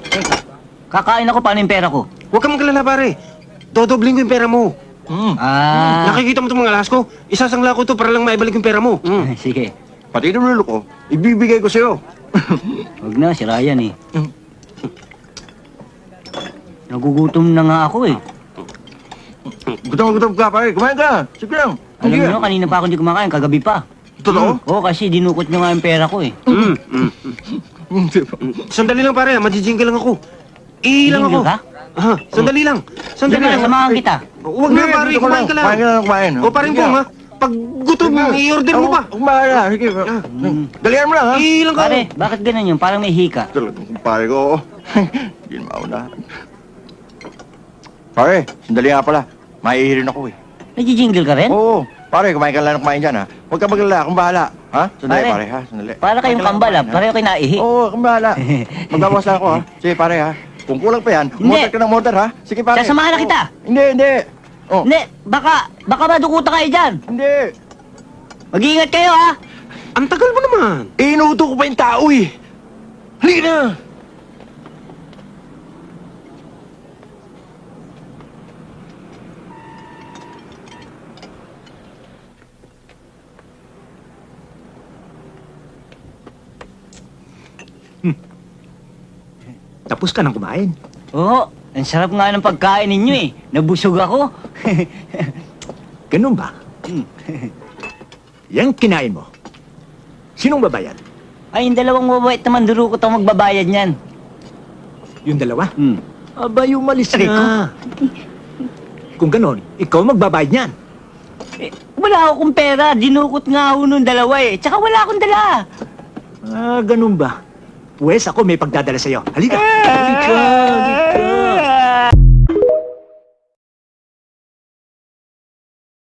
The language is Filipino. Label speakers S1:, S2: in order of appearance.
S1: Teka, kakain ako, paano yung pera ko?
S2: Huwag kang magalala, pare. Dodobling ko yung pera mo. Nakikita mo itong mga alas ko? Isasangla ko to para lang maibalik yung pera mo.
S1: Sige.
S3: Pati yung lolo ko, ibibigay ko sa'yo.
S1: Huwag na, si Ryan eh. Nagugutom na nga ako eh.
S3: Gutom ka, pare. Kumain ka. Sige lang.
S1: Alam nyo, kanina pa ako hindi kumakain, kagabi pa.
S3: Totoo?
S1: Oo, kasi dinukot nyo nga yung pera ko eh.
S2: Sandali lang, pare. Majijingga lang ako. Ilang ako.
S1: Jingle ka?
S2: Sandali lang. Sandali
S1: Diyan na,
S2: lang.
S1: samahan kita.
S2: Huwag na, pare. Kumain ka lang.
S3: Kumain ka lang, kumain.
S2: O, paring Pong, ha? Pag gutom, i-order mo pa.
S3: Kumain na. Sige. Dalihan mo lang, ha?
S2: Ilang ka.
S1: Pare, bakit ganun yun? Parang may hika.
S3: Talagang pare ko. Hindi na maunahan. Pare, sandali nga pala. Maihirin ako eh.
S1: Nagji-jingle ka rin?
S3: Oo. Pare, kumain ka lang ng kumain dyan, ha? Huwag ka magalala. Akong bahala. Ha? Sandali,
S1: Pare.
S3: pare, ha? Sandali.
S1: Para kayong kambal ah, pareho kayo naihi.
S3: Oo, akong bahala. Magbawas na ako, ha? Sige, pare, ha? Kung kulang pa yan,
S1: Hindi.
S3: motor ka ng motor, ha? Sige, pare.
S1: Sasamahan na kita.
S3: Hindi. Oh,
S1: Hindi, baka madukuta kayo dyan.
S3: hindi.
S1: Mag-iingat kayo ha.
S2: Ang tagal mo naman.
S3: Inuuto ko pa yung tao, eh. Halika na.
S2: Tapos ka nang kumain.
S1: Oo, ang sarap nga ng pagkain ninyo eh. Nabusog ako.
S4: Ganun ba? Yang kinain mo. Sinong babayad?
S1: Ay, yung dalawang mabait naman durukot ang magbabayad niyan.
S4: Yung dalawa?
S1: Hmm.
S4: Aba, umalis
S1: Aray
S4: na. Kung ganon, ikaw magbabayad niyan.
S1: Eh, wala akong pera. Dinukot nga ako nung dalawa eh. Tsaka wala akong dala.
S4: Ah, ganun ba? Pwes ako may pagdadala sa'yo. Halika! Halika! Halika!